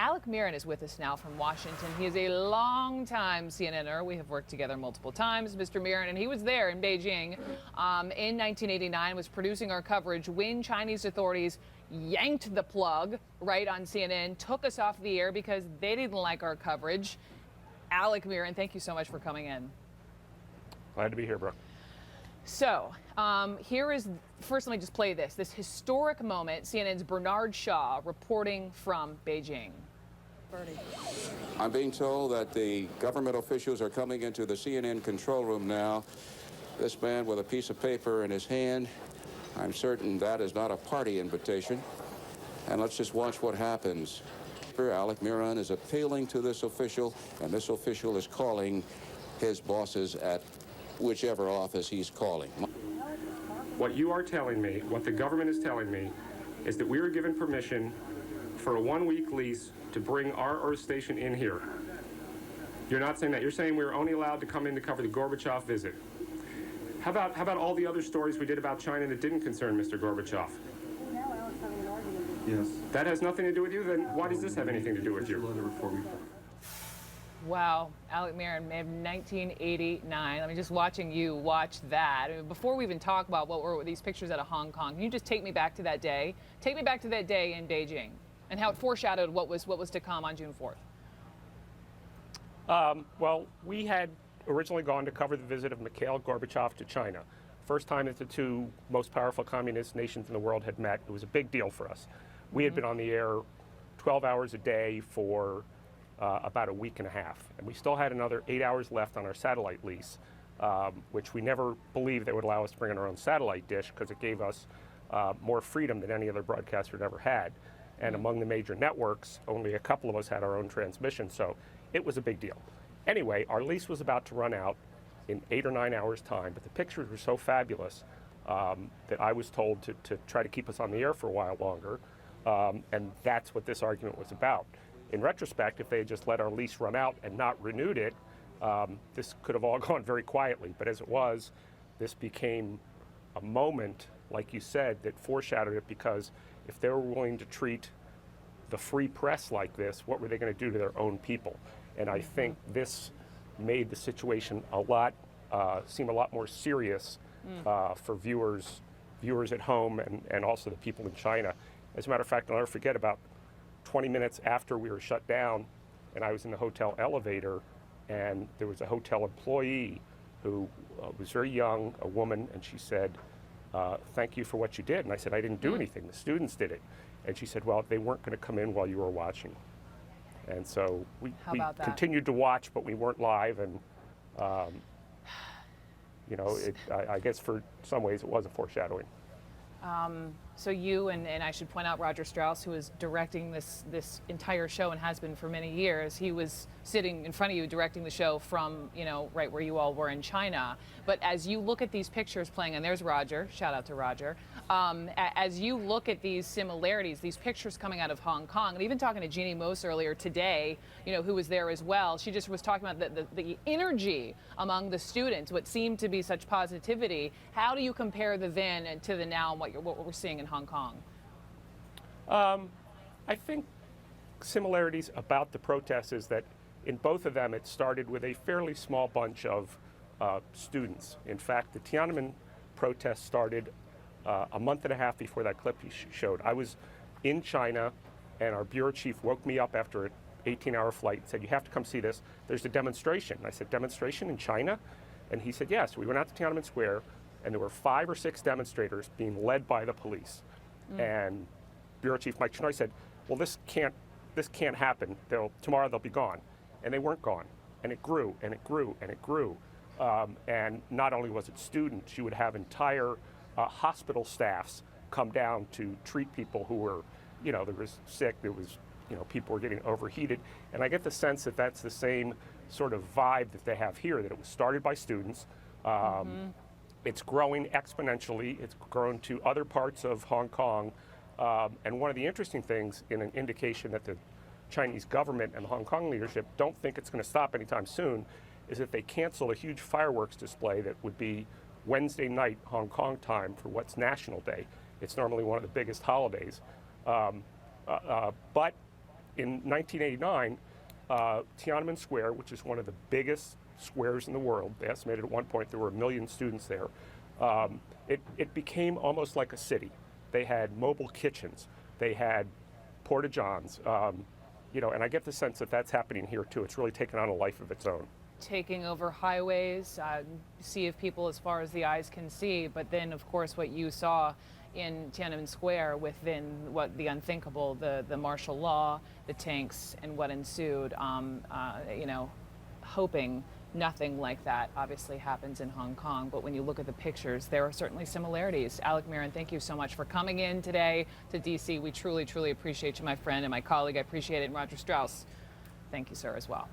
Alec Miran is with us now from Washington. He is a longtime CNNer. We have worked together multiple times, Mr. Miran, and he was there in Beijing in 1989, was producing our coverage when Chinese authorities yanked the plug right on CNN, took us off the air because they didn't like our coverage. Alec Miran, thank you so much for coming in. Glad to be here, Brooke. So here is, first let me just play this historic moment, CNN's Bernard Shaw reporting from Beijing. I'm being told that the government officials are coming into the CNN control room now. This man with a piece of paper in his hand, I'm certain that is not a party invitation. And let's just watch what happens. Alec Miran is appealing to this official, and this official is calling his bosses at whichever office he's calling. What you are telling me, what the government is telling me, is that we were given permission for a 1-week lease to bring our Earth station in here. You're not saying that. You're saying we were only allowed to come in to cover the Gorbachev visit. How about all the other stories we did about China that didn't concern Mr. Gorbachev? Yes. That has nothing to do with you? Then why does this have anything to do with you? Wow, Alec Miran, May of 1989. I mean, just watching you watch that. I mean, before we even talk about what were these pictures out of Hong Kong, can you just take me back to that day? Take me back to that day in Beijing and how it foreshadowed what was to come on June 4th. Well, we had originally gone to cover the visit of Mikhail Gorbachev to China. First time that the two most powerful communist nations in the world had met. It was a big deal for us. We had been on the air 12 hours a day for about a week and a half. And we still had another 8 hours left on our satellite lease, which we never believed they would allow us to bring in our own satellite dish because it gave us more freedom than any other broadcaster had ever had. And among the major networks, only a couple of us had our own transmission, so it was a big deal. Anyway, our lease was about to run out in 8 or 9 hours' time, but the pictures were so fabulous that I was told to try to keep us on the air for a while longer, and that's what this argument was about. In retrospect, if they had just let our lease run out and not renewed it, this could have all gone very quietly. But as it was, this became a moment, like you said, that foreshadowed it, because if they were willing to treat the free press like this, what were they going to do to their own people? And I think this made the situation seem a lot more serious for viewers at home and also the people in China. As a matter of fact, I'll never forget, about 20 minutes after we were shut down, and I was in the hotel elevator, and there was a hotel employee who was very young, a woman, and she said, thank you for what you did. And I said, I didn't do anything, the students did it. And she said, well, they weren't going to come in while you were watching. And so we continued to watch, but we weren't live, and you know, I guess for some ways it was a foreshadowing. So you, and I should point out Roger Strauss, who is directing this entire show and has been for many years, he was sitting in front of you directing the show from, you know, right where you all were in China. But as you look at these pictures playing, and there's Roger, shout out to Roger, as you look at these similarities, these pictures coming out of Hong Kong, and even talking to Jeannie Moos earlier today, you know, who was there as well, she just was talking about the energy among the students, what seemed to be such positivity. How do you compare the then to the now and what we're seeing in Hong Kong? I think similarities about the protests is that in both of them it started with a fairly small bunch of students. In fact, the Tiananmen protest started a month and a half before that clip you showed. I was in China, and our bureau chief woke me up after an 18-hour flight and said, you have to come see this. There's a demonstration. And I said, demonstration in China? And he said, yes. We went out to Tiananmen Square, and there were 5 or 6 demonstrators being led by the police. And Bureau Chief Mike Chenoy said, well, this can't happen. Tomorrow they'll be gone. And they weren't gone. And it grew, and it grew, and it grew. And not only was it students, you would have entire hospital staffs come down to treat people who were, you know, there was sick, there was, you know, people were getting overheated. And I get the sense that that's the same sort of vibe that they have here, that it was started by students. It's growing exponentially. It's grown to other parts of Hong Kong. And one of the interesting things, in an indication that the Chinese government and the Hong Kong leadership don't think it's going to stop anytime soon, is that they canceled a huge fireworks display that would be Wednesday night Hong Kong time for what's National Day. It's normally one of the biggest holidays. But in 1989, Tiananmen Square, which is one of the biggest squares in the world, they estimated at one point there were 1 million students there, it became almost like a city. They had mobile kitchens, they had porta-johns, and I get the sense that that's happening here too. It's really taken on a life of its own. Taking over highways, sea of people as far as the eyes can see, but then of course what you saw in Tiananmen Square within what the unthinkable, the martial law, the tanks, and what ensued, hoping nothing like that obviously happens in Hong Kong. But when you look at the pictures, there are certainly similarities. Alec Marin, thank you so much for coming in today to DC. We truly, truly appreciate you, my friend, and my colleague. I appreciate it. And Roger Strauss, thank you, sir, as well.